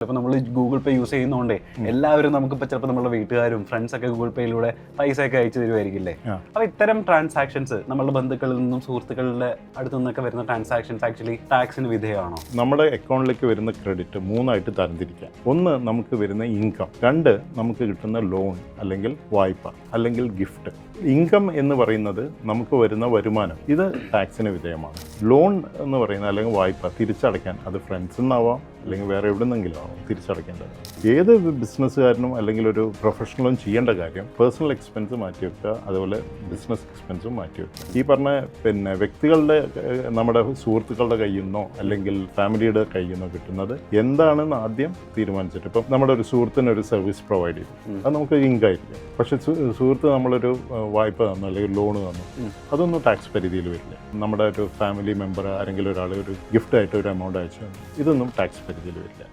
ഇപ്പോൾ നമ്മൾ ഗൂഗിൾ പേ യൂസ് ചെയ്യുന്നതുകൊണ്ടേ എല്ലാവരും നമുക്കിപ്പോൾ ചിലപ്പോൾ നമ്മുടെ വീട്ടുകാരും ഫ്രണ്ട്സൊക്കെ ഗൂഗിൾ പേയിലൂടെ പൈസയൊക്കെ അയച്ചു തരുമായിരിക്കില്ലേ? അപ്പോൾ ഇത്തരം ട്രാൻസാക്ഷൻസ് നമ്മുടെ ബന്ധുക്കളിൽ നിന്നും സുഹൃത്തുക്കളുടെ അടുത്തു നിന്നൊക്കെ വരുന്ന ട്രാൻസാക്ഷൻസ് ആക്ച്വലി ടാക്സിന് വിധേയമാണോ? നമ്മുടെ അക്കൗണ്ടിലേക്ക് വരുന്ന ക്രെഡിറ്റ് 3 ആയിട്ട് തരംതിരിക്കാം. 1 നമുക്ക് വരുന്ന ഇൻകം, 2 നമുക്ക് കിട്ടുന്ന ലോൺ അല്ലെങ്കിൽ വായ്പ അല്ലെങ്കിൽ ഗിഫ്റ്റ്. ഇൻകം എന്ന് പറയുന്നത് നമുക്ക് വരുന്ന വരുമാനം, ഇത് ടാക്സിന് വിധേയമാണ്. ലോൺ എന്ന് പറയുന്നത് അല്ലെങ്കിൽ വായ്പ തിരിച്ചടയ്ക്കാൻ അത് ഫ്രണ്ട്സിൽ നിന്നാവാം അല്ലെങ്കിൽ വേറെ എവിടെ നിന്നെങ്കിലും ആവാം തിരിച്ചടയ്ക്കേണ്ടത്. ഏത് ബിസിനസ്സുകാരനും അല്ലെങ്കിൽ ഒരു പ്രൊഫഷണലും ചെയ്യേണ്ട കാര്യം പേഴ്സണൽ എക്സ്പെൻസ് മാറ്റിവെക്കുക, അതുപോലെ ബിസിനസ് എക്സ്പെൻസും മാറ്റിവെക്കുക. ഈ പറഞ്ഞ വ്യക്തികളുടെ നമ്മുടെ സുഹൃത്തുക്കളുടെ കയ്യിൽ നിന്നോ അല്ലെങ്കിൽ ഫാമിലിയുടെ കയ്യിൽ നിന്നോ കിട്ടുന്നത് എന്താണെന്ന് ആദ്യം തീരുമാനിച്ചിട്ട്, ഇപ്പം നമ്മുടെ ഒരു സുഹൃത്തിന് ഒരു സർവീസ് പ്രൊവൈഡ് ചെയ്തു, അത് നമുക്ക് ഇൻകായിരിക്കും. പക്ഷെ സുഹൃത്ത് നമ്മളൊരു വായ്പ തന്നു അല്ലെങ്കിൽ ലോണ് തന്നു, അതൊന്നും ടാക്സ് പരിധിയിൽ വരില്ല. നമ്മുടെ ഒരു ഫാമിലി മെമ്പർ ആരെങ്കിലും ഒരാൾ ഒരു ഗിഫ്റ്റായിട്ട് ഒരു എമൗണ്ട് അയച്ചു തന്നു, ഇതൊന്നും ടാക്സ് പരിധിയിൽ വരില്ല.